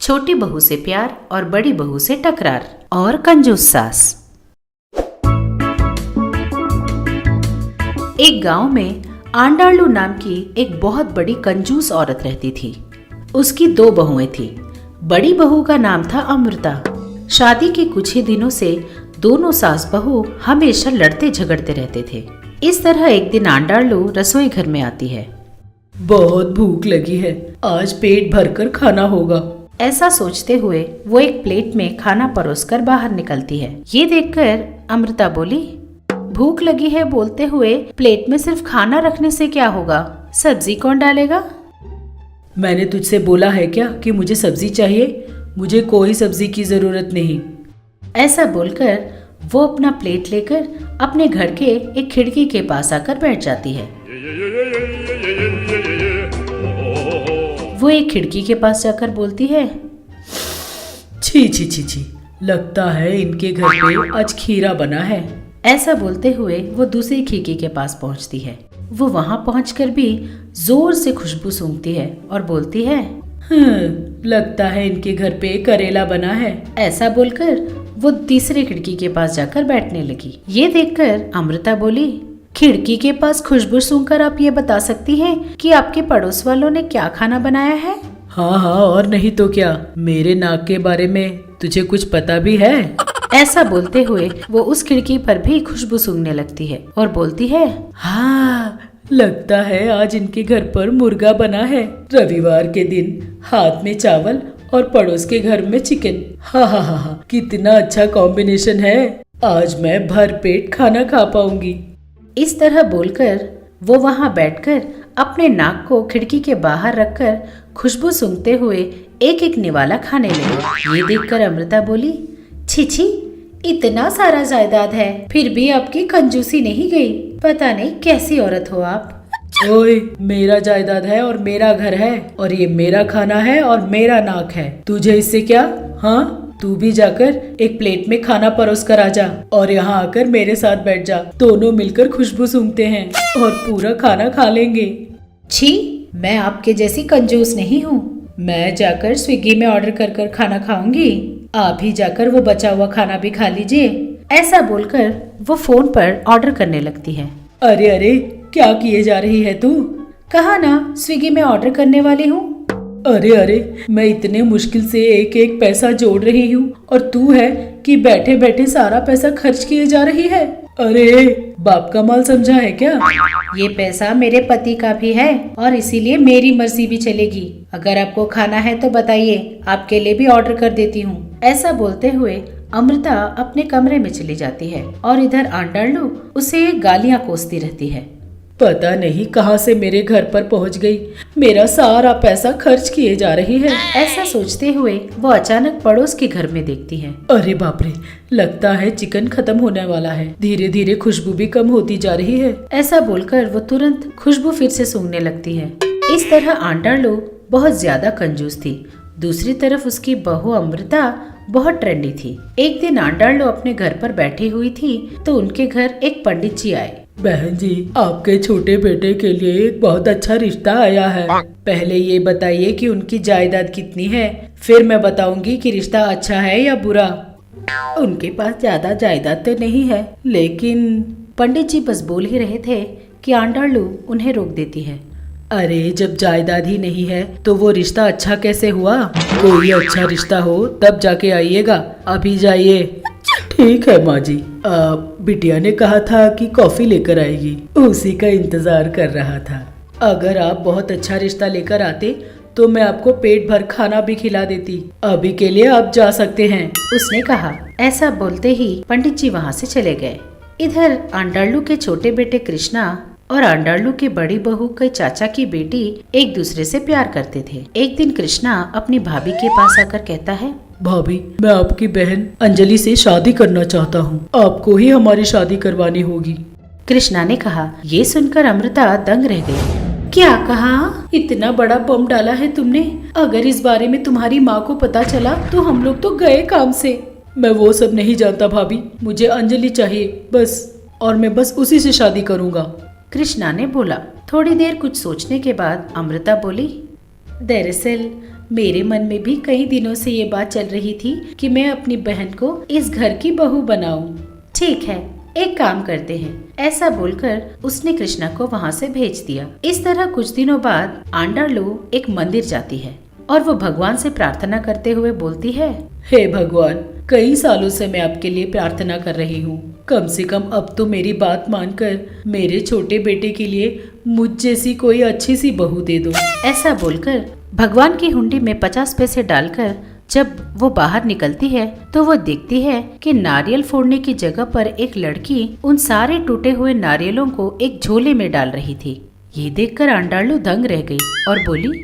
छोटी बहू से प्यार और बड़ी बहू से टकरार और कंजूस सास। एक गांव में आंडालू नाम की एक बहुत बड़ी कंजूस औरत रहती थी। उसकी 2 बहुएं थी। बड़ी बहू का नाम था अमृता। शादी के कुछ ही दिनों से दोनों सास बहू हमेशा लड़ते झगड़ते रहते थे। इस तरह एक दिन आंडालू रसोई घर में आती है। बहुत भूख लगी है, आज पेट भरकर खाना होगा। ऐसा सोचते हुए वो एक प्लेट में खाना परोसकर बाहर निकलती है। ये देखकर अमृता बोली, भूख लगी है बोलते हुए प्लेट में सिर्फ खाना रखने से क्या होगा, सब्जी कौन डालेगा? मैंने तुझसे बोला है क्या कि मुझे सब्जी चाहिए? मुझे कोई सब्जी की जरूरत नहीं। ऐसा बोलकर वो अपना प्लेट लेकर अपने घर के एक खिड़की के पास आकर बैठ जाती है। वो एक खिड़की के पास जाकर बोलती है, छी छी छी छी, लगता है इनके घर पे आज खीरा बना है। ऐसा बोलते हुए वो दूसरी खिड़की के पास पहुंचती है। वो वहां पहुंचकर भी जोर से खुशबू सूंघती है और बोलती है, लगता है इनके घर पे करेला बना है। ऐसा बोलकर वो तीसरी खिड़की के पास जाकर बैठने लगी। ये देखकर अमृता बोली, खिड़की के पास खुशबू सूंघकर आप ये बता सकती हैं कि आपके पड़ोस वालों ने क्या खाना बनाया है? हाँ हाँ, और नहीं तो क्या, मेरे नाक के बारे में तुझे कुछ पता भी है? ऐसा बोलते हुए वो उस खिड़की पर भी खुशबू सूंघने लगती है और बोलती है, हाँ, लगता है आज इनके घर पर मुर्गा बना है। रविवार के दिन हाथ में चावल और पड़ोस के घर में चिकन। हाँ हाँ हाँ हाँ, कितना अच्छा कॉम्बिनेशन है। आज मैं भर पेट खाना खा पाऊंगी। इस तरह बोलकर वो वहां बैठकर अपने नाक को खिड़की के बाहर रखकर खुशबू सूंघते हुए एक एक निवाला खाने लगी। ये देखकर अमृता बोली, छी छी, इतना सारा जायदाद है फिर भी आपकी कंजूसी नहीं गई। पता नहीं कैसी औरत हो आप। ओए, मेरा जायदाद है और मेरा घर है और ये मेरा खाना है और मेरा नाक है। तुझे इससे क्या? हाँ, तू भी जाकर एक प्लेट में खाना परोस कर आ जा और यहाँ आकर मेरे साथ बैठ जा। दोनों मिलकर खुशबू सूंघते हैं और पूरा खाना खा लेंगे। छी, मैं आपके जैसी कंजूस नहीं हूँ। मैं जाकर स्विगी में ऑर्डर कर कर खाना खाऊंगी। आप ही जाकर वो बचा हुआ खाना भी खा लीजिए। ऐसा बोलकर वो फोन पर ऑर्डर करने लगती है। अरे अरे, क्या किए जा रही है तू? कहा ना, स्विगी में ऑर्डर करने वाली हूँ। अरे अरे, मैं इतने मुश्किल से एक एक पैसा जोड़ रही हूँ और तू है कि बैठे बैठे सारा पैसा खर्च किए जा रही है। अरे, बाप का माल समझा है क्या? ये पैसा मेरे पति का भी है और इसीलिए मेरी मर्जी भी चलेगी। अगर आपको खाना है तो बताइए, आपके लिए भी ऑर्डर कर देती हूँ। ऐसा बोलते हुए अमृता अपने कमरे में चली जाती है और इधर आंडालू उसे गालियाँ कोसती रहती है। पता नहीं कहाँ से मेरे घर पर पहुँच गई, मेरा सारा पैसा खर्च किए जा रही है। ऐसा सोचते हुए वो अचानक पड़ोस के घर में देखती है। अरे बाप रे, लगता है चिकन खत्म होने वाला है। धीरे धीरे खुशबू भी कम होती जा रही है। ऐसा बोलकर वो तुरंत खुशबू फिर से सूंघने लगती है। इस तरह आंडालू बहुत ज्यादा कंजूस थी। दूसरी तरफ उसकी बहू अमृता बहुत ट्रेंडी थी। एक दिन आंडालू अपने घर पर बैठी हुई थी तो उनके घर एक पंडित जी आए। बहन जी, आपके छोटे बेटे के लिए एक बहुत अच्छा रिश्ता आया है। पहले ये बताइए कि उनकी जायदाद कितनी है, फिर मैं बताऊंगी कि रिश्ता अच्छा है या बुरा। उनके पास ज्यादा जायदाद तो नहीं है, लेकिन पंडित जी बस बोल ही रहे थे कि आंडालू उन्हें रोक देती है। अरे, जब जायदाद ही नहीं है तो वो रिश्ता अच्छा कैसे हुआ? कोई अच्छा रिश्ता हो तब जाके आइएगा, अभी जाइए। ठीक है माँ जी। बिटिया ने कहा था कि कॉफी लेकर आएगी, उसी का इंतजार कर रहा था। अगर आप बहुत अच्छा रिश्ता लेकर आते तो मैं आपको पेट भर खाना भी खिला देती। अभी के लिए आप जा सकते हैं, उसने कहा। ऐसा बोलते ही पंडित जी वहाँ से चले गए। इधर आंडालू के छोटे बेटे कृष्णा और आंडालू के बड़ी बहू के चाचा की बेटी एक दूसरे से प्यार करते थे। एक दिन कृष्णा अपनी भाभी के पास आकर कहता है, भाभी, मैं आपकी बहन अंजलि से शादी करना चाहता हूँ। आपको ही हमारी शादी करवानी होगी। कृष्णा ने कहा। ये सुनकर अमृता दंग रह गई। क्या कहा? इतना बड़ा बम डाला है तुमने? अगर इस बारे में तुम्हारी माँ को पता चला तो हम लोग तो गए काम से। मैं वो सब नहीं जानता भाभी, मुझे अंजलि चाहिए बस, और मैं बस उसी से शादी करूँगा। कृष्णा ने बोला। थोड़ी देर कुछ सोचने के बाद अमृता बोली, दरअसल मेरे मन में भी कई दिनों से ये बात चल रही थी कि मैं अपनी बहन को इस घर की बहू बनाऊं। ठीक है, एक काम करते हैं। ऐसा बोलकर उसने कृष्णा को वहाँ से भेज दिया। इस तरह कुछ दिनों बाद आंडालू एक मंदिर जाती है और वो भगवान से प्रार्थना करते हुए बोलती है, हे भगवान, कई सालों से मैं आपके लिए प्रार्थना कर रही हूँ। कम से कम अब तो मेरी बात मानकर मेरे छोटे बेटे के लिए मुझ जैसी कोई अच्छी सी बहू दे दो। ऐसा बोलकर भगवान की हुंडी में 50 पैसे डालकर जब वो बाहर निकलती है तो वो देखती है कि नारियल फोड़ने की जगह पर एक लड़की उन सारे टूटे हुए नारियलों को एक झोले में डाल रही थी। ये देखकर आंडालू दंग रह गई और बोली,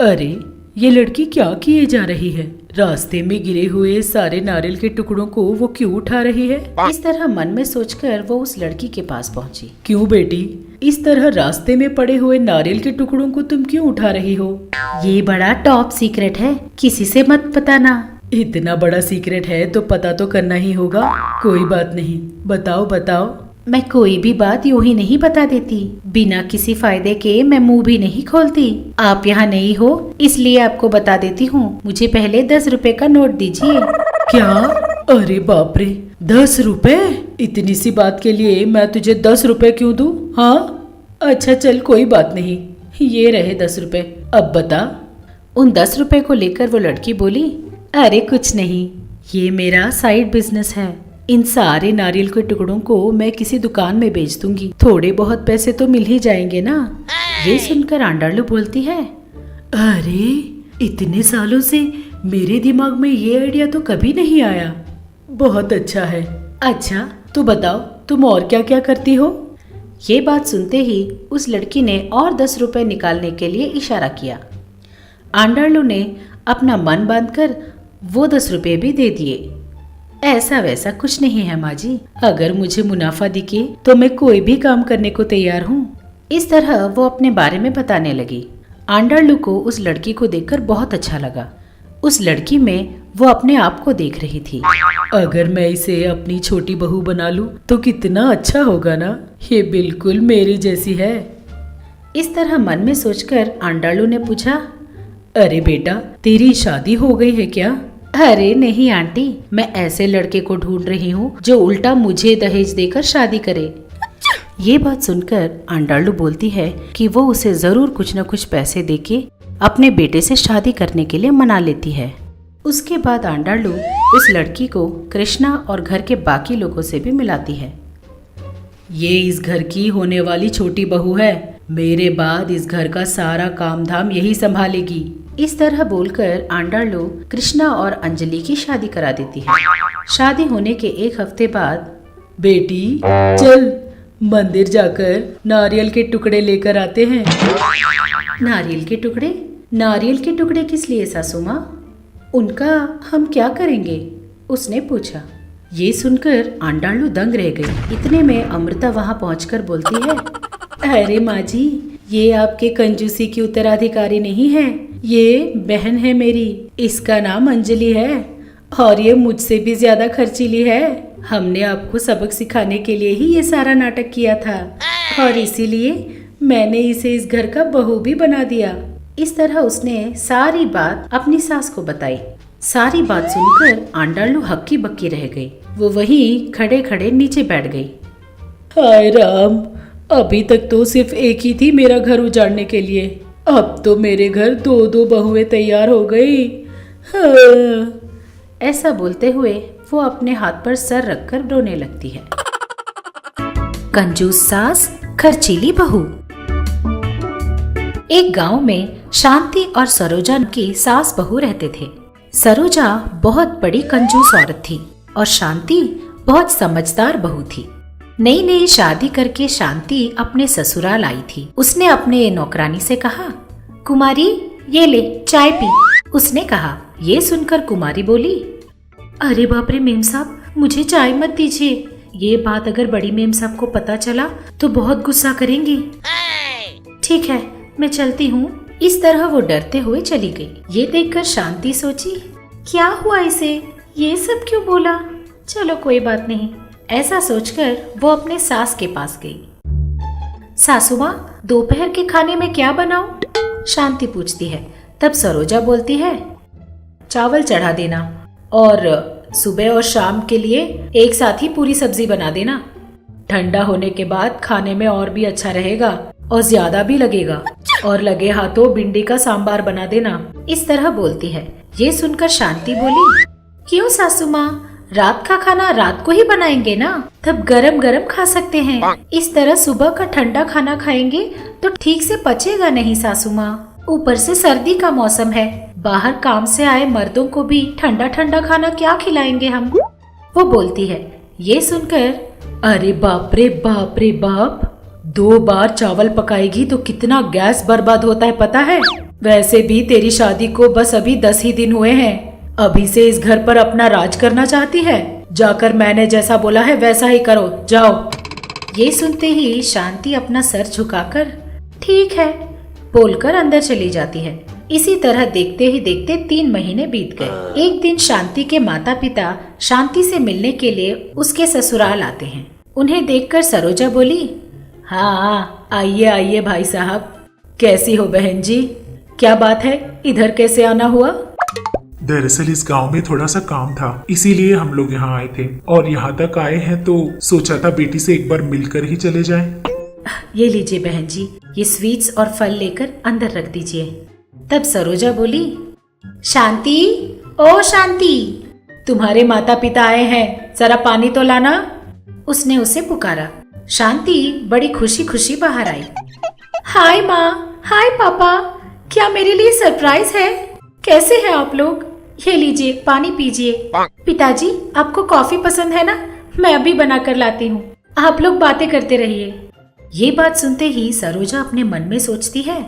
अरे ये लड़की क्या किए जा रही है? रास्ते में गिरे हुए सारे नारियल के टुकड़ों को वो क्यों उठा रही है? इस तरह मन में सोचकर वो उस लड़की के पास पहुंची। क्यों बेटी, इस तरह रास्ते में पड़े हुए नारियल के टुकड़ों को तुम क्यों उठा रही हो? ये बड़ा टॉप सीक्रेट है, किसी से मत बताना। इतना बड़ा सीक्रेट है तो पता तो करना ही होगा। कोई बात नहीं, बताओ बताओ। मैं कोई भी बात यूं ही नहीं बता देती, बिना किसी फायदे के मैं मुंह भी नहीं खोलती। आप यहाँ नहीं हो इसलिए आपको बता देती हूँ। मुझे पहले 10 रुपए का नोट दीजिए। क्या? अरे बाप रे, 10 रुपए? इतनी सी बात के लिए मैं तुझे 10 रुपए क्यों दूं? हाँ अच्छा चल, कोई बात नहीं, ये रहे 10 रुपए। अब बता। उन 10 रुपए को लेकर वो लड़की बोली, अरे कुछ नहीं, ये मेरा साइड बिजनेस है। इन सारे नारियल के टुकड़ों को मैं किसी दुकान में बेच दूंगी, थोड़े बहुत पैसे तो मिल ही जाएंगे ना। ये सुनकर आंडालू बोलती है, अरे इतने सालों से मेरे दिमाग में ये आइडिया तो कभी नहीं आया। बहुत अच्छा है। अच्छा तो बताओ, तुम और क्या क्या करती हो? ये बात सुनते ही उस लड़की ने और 10 रुपए निकालने के लिए इशारा किया। आंडालू ने अपना मन बांधकर वो 10 रुपए भी दे दिए। ऐसा वैसा कुछ नहीं है माँ जी, अगर मुझे मुनाफा दिखे तो मैं कोई भी काम करने को तैयार हूँ। इस तरह वो अपने बारे में बताने लगी। आंडालू को उस लड़की को देखकर बहुत अच्छा लगा। उस लड़की में वो अपने आप को देख रही थी। अगर मैं इसे अपनी छोटी बहू बना लूं तो कितना अच्छा होगा ना, ये बिल्कुल मेरी जैसी है। इस तरह मन में सोचकर आंडालू ने पूछा, अरे बेटा, तेरी शादी हो गई है क्या? अरे नहीं आंटी, मैं ऐसे लड़के को ढूंढ रही हूँ जो उल्टा मुझे दहेज देकर शादी करे। ये बात सुनकर आंडालू बोलती है कि वो उसे जरूर कुछ न कुछ पैसे देके अपने बेटे से शादी करने के लिए मना लेती है। उसके बाद आंडालू उस लड़की को कृष्णा और घर के बाकी लोगों से भी मिलाती है। ये इस घर की होने वाली छोटी बहू है, मेरे बाद इस घर का सारा काम धाम यही संभालेगी। इस तरह बोलकर आंडालू कृष्णा और अंजलि की शादी करा देती है। शादी होने के 1 हफ्ते बाद, बेटी चल मंदिर जाकर नारियल के टुकड़े लेकर आते हैं। नारियल के टुकड़े? नारियल के टुकड़े किस लिए सासू माँ? उनका हम क्या करेंगे? उसने पूछा। ये सुनकर आंडालू दंग रह गई। इतने में अमृता वहाँ पहुंचकर बोलती है, अरे माँ जी, ये आपके कंजूसी की उत्तराधिकारी नहीं है, ये बहन है मेरी। इसका नाम अंजलि है और ये मुझसे भी ज्यादा खर्चीली है। हमने आपको सबक सिखाने के लिए ही ये सारा नाटक किया था और इसीलिए मैंने इसे इस घर का बहू भी बना दिया। इस तरह उसने सारी बात अपनी सास को बताई। सारी बात सुनकर आंडालू हक्की बक्की रह गई। वो वहीं खड़े खड़े नीचे बैठ गई। हाय राम, अभी तक तो सिर्फ एक ही थी मेरा घर उजाड़ने के लिए, अब तो मेरे घर 2-2 बहुएं तैयार हो गई। हाँ। ऐसा बोलते हुए वो अपने हाथ पर सर रखकर रोने लगती है। कंजूस सास, खर्चीली बहू। एक गांव में शांति और सरोजा की सास बहू रहते थे। सरोजा बहुत बड़ी कंजूस औरत थी और शांति बहुत समझदार बहू थी। नई नई शादी करके शांति अपने ससुराल आई थी। उसने अपने नौकरानी से कहा, कुमारी ये ले चाय पी। उसने कहा। ये सुनकर कुमारी बोली, अरे बाप रे मेम साहब, मुझे चाय मत दीजिए। ये बात अगर बड़ी मेम साहब को पता चला तो बहुत गुस्सा करेंगी। ठीक है, मैं चलती हूँ। इस तरह वो डरते हुए चली गई। ये देखकर शांति सोची, क्या हुआ इसे, ये सब क्यों बोला? चलो कोई बात नहीं। ऐसा सोचकर वो अपने सास के पास गई। सासू माँ, दोपहर के खाने में क्या बनाऊं? शांति पूछती है। तब सरोजा बोलती है, चावल चढ़ा देना और सुबह और शाम के लिए एक साथ ही पूरी सब्जी बना देना। ठंडा होने के बाद खाने में और भी अच्छा रहेगा और ज्यादा भी लगेगा। और लगे हाथों भिंडी का सांबार बना देना। इस तरह बोलती है। ये सुनकर शांति बोली, क्यों सासू माँ, रात का खाना रात को ही बनाएंगे ना, तब गरम गरम खा सकते हैं। इस तरह सुबह का ठंडा खाना खाएंगे तो ठीक से पचेगा नहीं सासू माँ। ऊपर से सर्दी का मौसम है, बाहर काम से आए मर्दों को भी ठंडा ठंडा खाना क्या खिलाएंगे हम। वो बोलती है। ये सुनकर, अरे बाप रे बाप रे बाप, 2 बार चावल पकाएगी तो कितना गैस बर्बाद होता है पता है। वैसे भी तेरी शादी को बस अभी 10 ही दिन हुए हैं, अभी से इस घर पर अपना राज करना चाहती है। जाकर मैंने जैसा बोला है वैसा ही करो, जाओ। ये सुनते ही शांति अपना सर झुकाकर ठीक है बोलकर अंदर चली जाती है। इसी तरह देखते ही देखते 3 महीने बीत गए। एक दिन शांति के माता पिता शांति से मिलने के लिए उसके ससुराल आते हैं। उन्हें देखकर सरोजा बोली, हाँ आइए आइए भाई साहब, कैसी हो बहन जी, क्या बात है, इधर कैसे आना हुआ? दरअसल इस गांव में थोड़ा सा काम था, इसीलिए हम लोग यहाँ आए थे और यहाँ तक आए हैं तो सोचा था बेटी से एक बार मिलकर ही चले जाएं। ये लीजिए बहन जी, ये स्वीट्स और फल लेकर अंदर रख दीजिए। तब सरोजा बोली, शांति, ओ शांति, तुम्हारे माता पिता आए हैं, जरा पानी तो लाना। उसने उसे पुकारा। शांति बड़ी खुशी खुशी बाहर आई। हाय माँ, हाय पापा, क्या मेरे लिए सरप्राइज है? कैसे हैं आप लोग? ये लीजिए पानी पीजिए। पिताजी आपको कॉफी पसंद है ना? मैं अभी बना कर लाती हूँ, आप लोग बातें करते रहिए। ये बात सुनते ही सरोजा अपने मन में सोचती है,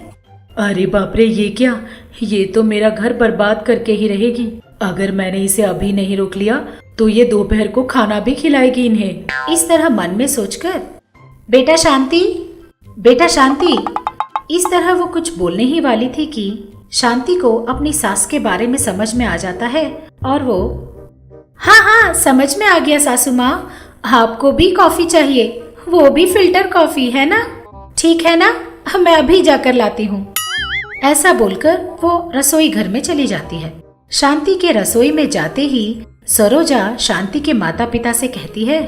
अरे बाप रे, ये क्या, ये तो मेरा घर बर्बाद करके ही रहेगी। अगर मैंने इसे अभी नहीं रोक लिया तो ये दोपहर को खाना भी खिलाएगी इन्हें। इस तरह मन में सोचकर, बेटा शांति, बेटा शांति, इस तरह वो कुछ बोलने ही वाली थी कि शांति को अपनी सास के बारे में समझ में आ जाता है और वो, हाँ हाँ समझ में आ गया सासू माँ, आपको भी कॉफी चाहिए, वो भी फिल्टर कॉफी है ना? ठीक है ना, मैं अभी जाकर लाती हूँ। ऐसा बोलकर वो रसोई घर में चली जाती है। शांति के रसोई में जाते ही सरोजा शांति के माता पिता से कहती है,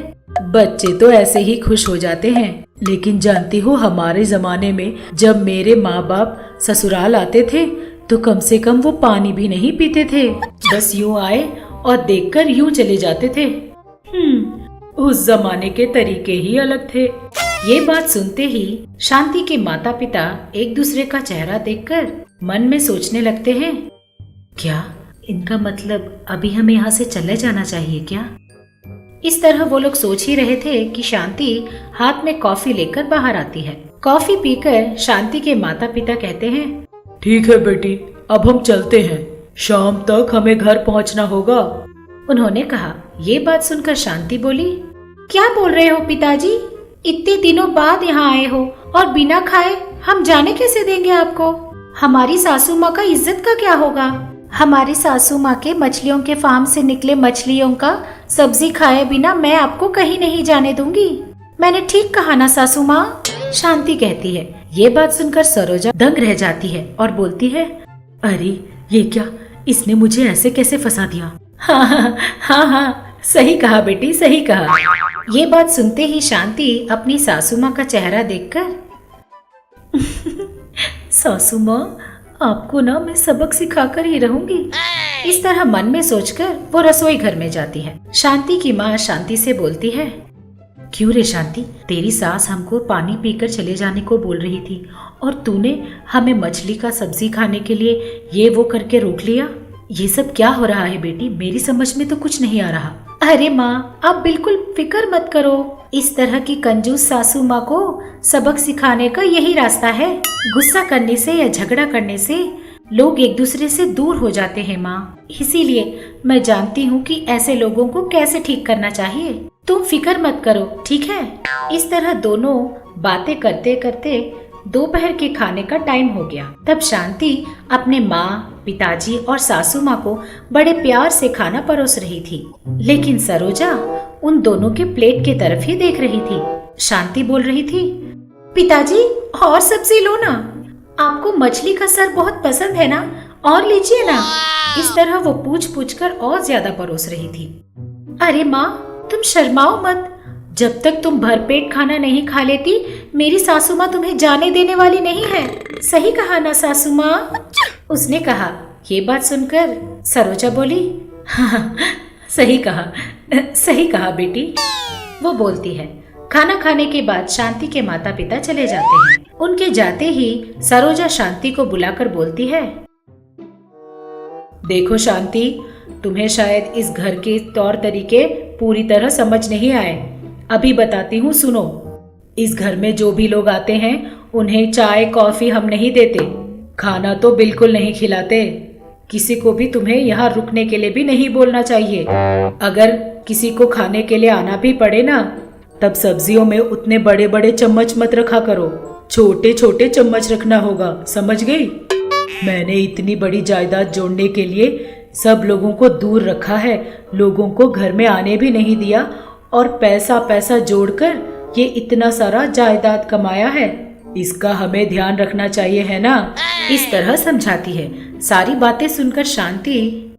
बच्चे तो ऐसे ही खुश हो जाते हैं, लेकिन जानती हो हमारे जमाने में जब मेरे माँ बाप ससुराल आते थे तो कम से कम वो पानी भी नहीं पीते थे, बस यूं आए और देखकर यूं चले जाते थे। उस जमाने के तरीके ही अलग थे। ये बात सुनते ही शांति के माता पिता एक दूसरे का चेहरा देखकर मन में सोचने लगते हैं, क्या इनका मतलब अभी हमें यहाँ से चले जाना चाहिए क्या? इस तरह वो लोग सोच ही रहे थे कि शांति हाथ में कॉफी लेकर बाहर आती है। कॉफी पीकर शांति के माता पिता कहते हैं, ठीक है बेटी, अब हम चलते हैं, शाम तक हमें घर पहुँचना होगा। उन्होंने कहा। ये बात सुनकर शांति बोली, क्या बोल रहे हो पिताजी, इतने दिनों बाद यहाँ आए हो और बिना खाए हम जाने कैसे देंगे आपको? हमारी सासू माँ का इज्जत का क्या होगा? हमारी सासू माँ के मछलियों के फार्म से निकले मछलियों का सब्जी खाए बिना मैं आपको कहीं नहीं जाने दूंगी। मैंने ठीक कहा ना सासू माँ? शांति कहती है। ये बात सुनकर सरोजा दंग रह जाती है और बोलती है, अरे ये क्या, इसने मुझे ऐसे कैसे फंसा दिया? हाँ हाँ हाँ हाँ, सही कहा बेटी, सही कहा। ये बात सुनते ही शांति अपनी सासू माँ का चेहरा देखकर सासू माँ, आपको ना मैं सबक सिखाकर ही रहूंगी। इस तरह मन में सोचकर वो रसोई घर में जाती है। शांति की माँ शांति से बोलती है, क्यों रे शांति, तेरी सास हमको पानी पीकर चले जाने को बोल रही थी और तूने हमें मछली का सब्जी खाने के लिए ये वो करके रोक लिया। ये सब क्या हो रहा है बेटी, मेरी समझ में तो कुछ नहीं आ रहा। अरे माँ, आप बिल्कुल फिक्र मत करो, इस तरह की कंजूस सासू माँ को सबक सिखाने का यही रास्ता है। गुस्सा करने से या झगड़ा करने से लोग एक दूसरे से दूर हो जाते हैं माँ, इसीलिए मैं जानती हूँ कि ऐसे लोगों को कैसे ठीक करना चाहिए। तुम फिक्र मत करो, ठीक है? इस तरह दोनों बातें करते करते दोपहर के खाने का टाइम हो गया। तब शांति अपने माँ, पिताजी और सासू माँ को बड़े प्यार से खाना परोस रही थी, लेकिन सरोजा उन दोनों के प्लेट की तरफ ही देख रही थी। शांति बोल रही थी, पिताजी और सब्जी लो ना, आपको मछली का सर बहुत पसंद है ना, और लीजिए ना। इस तरह वो पूछ पूछ कर और ज्यादा परोस रही थी। अरे माँ, तुम शर्माओ मत। जब तक तुम भरपेट खाना नहीं खा लेती, मेरी सासू माँ तुम्हें जाने देने वाली नहीं है। सही कहा ना सासू माँ? उसने कहा। ये बात सुनकर सरोजा बोली, हाँ, सही कहा बेटी। वो बोलती है। खाना खाने के बाद शांति के माता पिता चले जाते हैं। उनके जाते ही सरोजा शांति को बुलाकर बोलती है, देखो शांति, तुम्हें शायद इस घर के तौर तरीके पूरी तरह समझ नहीं आए। अभी बताती हूँ, सुनो। इस घर में जो भी लोग आते हैं उन्हें चाय कॉफी हम नहीं देते, खाना तो बिल्कुल नहीं खिलाते। किसी को भी तुम्हें यहाँ रुकने के लिए भी नहीं बोलना चाहिए। अगर किसी को खाने के लिए आना भी पड़े ना, तब सब्जियों में उतने बड़े बड़े चम्मच मत रखा करो, छोटे छोटे चम्मच रखना होगा, समझ गई? मैंने इतनी बड़ी जायदाद जोड़ने के लिए सब लोगों को दूर रखा है, लोगों को घर में आने भी नहीं दिया, और पैसा जोड़कर ये इतना सारा जायदाद कमाया है। इसका हमें ध्यान रखना चाहिए, है ना? इस तरह समझाती है। सारी बातें सुनकर शांति,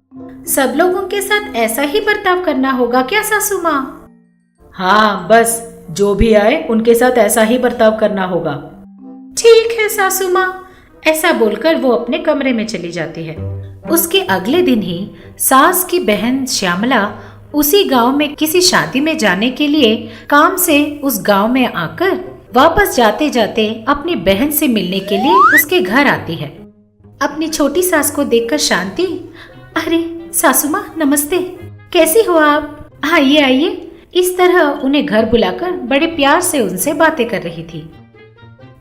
सब लोगों के साथ ऐसा ही बर्ताव करना होगा क्या सासू माँ? हाँ, बस जो भी आए उनके साथ ऐसा ही बर्ताव करना होगा। ठीक है सासू माँ। ऐसा बोलकर वो अपने कमरे में चली जाती है। उसके अगले दिन ही सास की बहन श्यामला उसी गांव में किसी शादी में जाने के लिए काम से उस गांव में आकर वापस जाते जाते अपनी बहन से मिलने के लिए उसके घर आती है। अपनी छोटी सास को देखकर शांति, अरे सासू माँ नमस्ते, कैसी हो आप? आइए आइए। इस तरह उन्हें घर बुलाकर बड़े प्यार से उनसे बातें कर रही थी।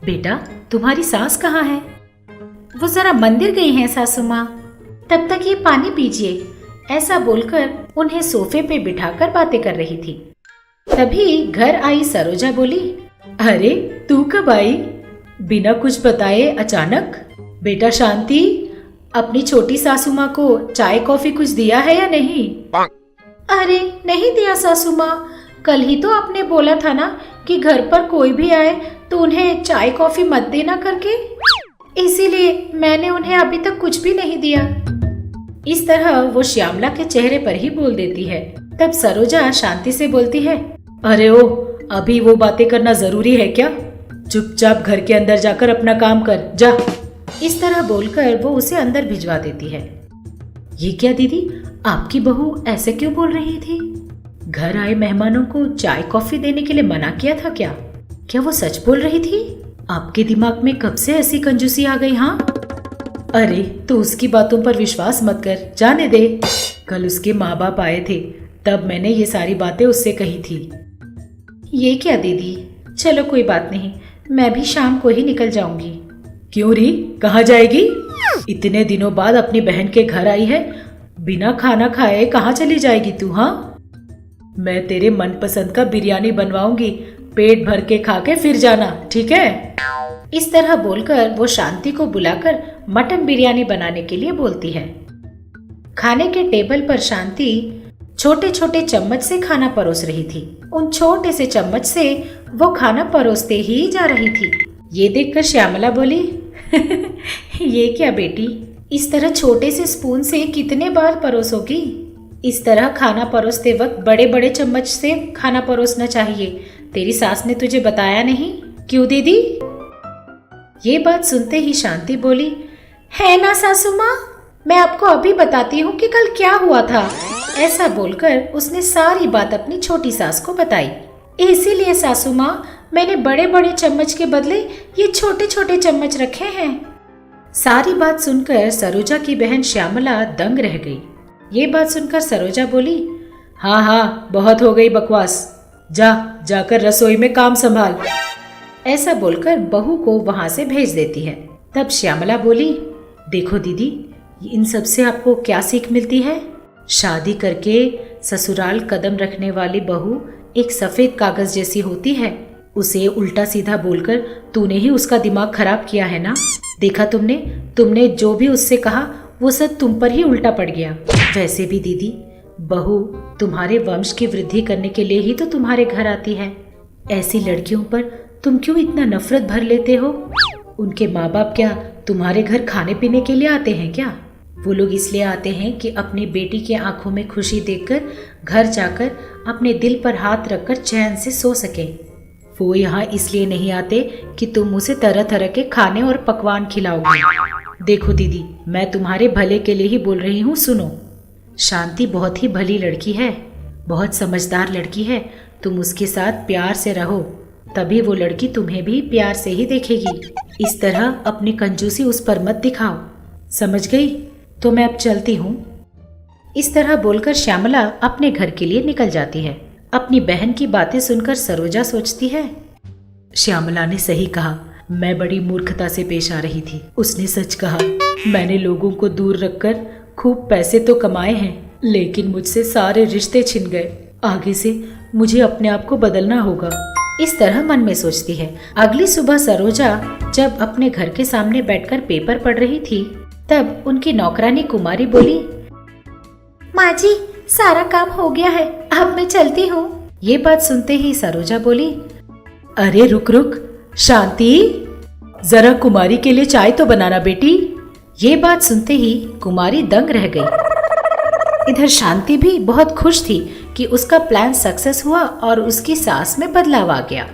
बेटा, तुम्हारी सास कहाँ है? वो जरा मंदिर गई हैं सासू माँ। तब तक ये पानी पीजिए। ऐसा बोलकर उन्हें सोफे पे बिठाकर बातें कर रही थी। तभी घर आई सरोजा बोली, अरे तू कब आई? बिना कुछ बताए अचानक? बेटा शांति, अपनी छोटी सासू माँ को चाय कॉफी कुछ दिया है या नहीं? अरे नहीं दिया सासू माँ, कल ही तो आपने बोला था ना कि घर पर कोई भी आए तो उन्हें चाय कॉफी मत देना करके, इसीलिए मैंने उन्हें अभी तक कुछ भी नहीं दिया। इस तरह वो श्यामला के चेहरे पर ही बोल देती है। तब सरोजा शांति से बोलती है, अरे ओ, अभी वो बातें करना जरूरी है क्या? चुपचाप घर के अंदर जाकर अपना काम कर, जा। इस तरह बोलकर वो उसे अंदर भिजवा देती है। ये क्या दीदी, आपकी बहू ऐसे क्यों बोल रही थी? घर आए मेहमानों को चाय कॉफी देने के लिए मना किया था क्या? क्या वो सच बोल रही थी? आपके दिमाग में कब से ऐसी कंजूसी आ गई? हाँ, अरे तू उसकी बातों पर विश्वास मत कर, जाने दे। कल उसके माँ बाप आए थे, तब मैंने ये सारी बातें उससे कही थी। ये क्या दीदी, चलो कोई बात नहीं, मैं भी शाम को ही निकल जाऊंगी। क्यों री, कहाँ जाएगी? इतने दिनों बाद अपनी बहन के घर आई है, बिना खाना खाए कहाँ चली जाएगी तू? हाँ, मैं तेरे मनपसंद का बिरयानी बनवाऊंगी, पेट भर के खा के फिर जाना, ठीक है? इस तरह बोलकर वो शांति को बुलाकर मटन बिरयानी बनाने के लिए बोलती है। खाने के टेबल पर शांति छोटे छोटे चम्मच से खाना परोस रही थी। उन छोटे से चम्मच से वो खाना परोसते ही जा रही थी। ये देखकर श्यामला बोली, ये क्या बेटी, इस तरह छोटे से स्पून से कितने बार परोसोगी? इस तरह खाना परोसते वक्त बड़े बड़े चम्मच से खाना परोसना चाहिए। तेरी सास ने तुझे बताया नहीं? क्यों दीदी? ये बात सुनते ही शांति बोली, है ना सासू माँ, मैं आपको अभी बताती हूँ कि कल क्या हुआ था। ऐसा बोलकर उसने सारी बात अपनी छोटी सास को बताई। इसीलिए सासू माँ, मैंने बड़े बड़े चम्मच के बदले ये छोटे छोटे चम्मच रखे हैं। सारी बात सुनकर सरोजा की बहन श्यामला दंग रह गई। ये बात सुनकर सरोजा बोली, हाँ हाँ, बहुत हो गई बकवास, जाकर रसोई में काम संभाल। ऐसा बोलकर बहू को वहां से भेज देती है। तब श्यामला बोली, देखो दीदी, इन सब से आपको क्या सीख मिलती है? शादी करके ससुराल कदम रखने वाली बहू एक सफेद कागज जैसी होती है। उसे उल्टा सीधा बोलकर तूने ही उसका दिमाग खराब किया है ना। देखा तुमने जो भी उससे कहा वो सब तुम पर ही उल्टा पड़ गया। वैसे भी दीदी, बहू तुम्हारे वंश की वृद्धि करने के लिए ही तो तुम्हारे घर आती है। ऐसी लड़कियों पर तुम क्यों इतना नफरत भर लेते हो? उनके माँ बाप क्या तुम्हारे घर खाने पीने के लिए आते हैं क्या? वो लोग इसलिए आते हैं कि अपनी बेटी की आंखों में खुशी देखकर घर जाकर अपने दिल पर हाथ रखकर चैन से सो सके। वो यहाँ इसलिए नहीं आते कि तुम उसे तरह तरह के खाने और पकवान खिलाओगे। देखो दीदी, मैं तुम्हारे भले के लिए ही बोल रही हूँ, सुनो। शांति बहुत ही भली लड़की है, बहुत समझदार लड़की है। तुम उसके साथ प्यार से रहो, तभी वो लड़की तुम्हें भी प्यार से ही देखेगी। इस तरह अपनी कंजूसी उस पर मत दिखाओ, समझ गई? तो मैं अब चलती हूँ। इस तरह बोलकर श्यामला अपने घर के लिए निकल जाती है। अपनी बहन की बातें सुनकर सरोजा सोचती है, श्यामला ने सही कहा, मैं बड़ी मूर्खता से पेश आ रही थी। उसने सच कहा, मैंने लोगों को दूर रखकर खूब पैसे तो कमाए हैं, लेकिन मुझसे सारे रिश्ते छिन गए। आगे से मुझे अपने आप को बदलना होगा। इस तरह मन में सोचती है। अगली सुबह सरोजा जब अपने घर के सामने बैठकर पेपर पढ़ रही थी, तब उनकी नौकरानी कुमारी बोली, माँ जी, सारा काम हो गया है, अब मैं चलती हूँ। ये बात सुनते ही सरोजा बोली, अरे रुक रुक शांति, जरा कुमारी के लिए चाय तो बनाना बेटी। ये बात सुनते ही कुमारी दंग रह गई। इधर शांति भी बहुत खुश थी कि उसका प्लान सक्सेस हुआ और उसकी सास में बदलाव आ गया।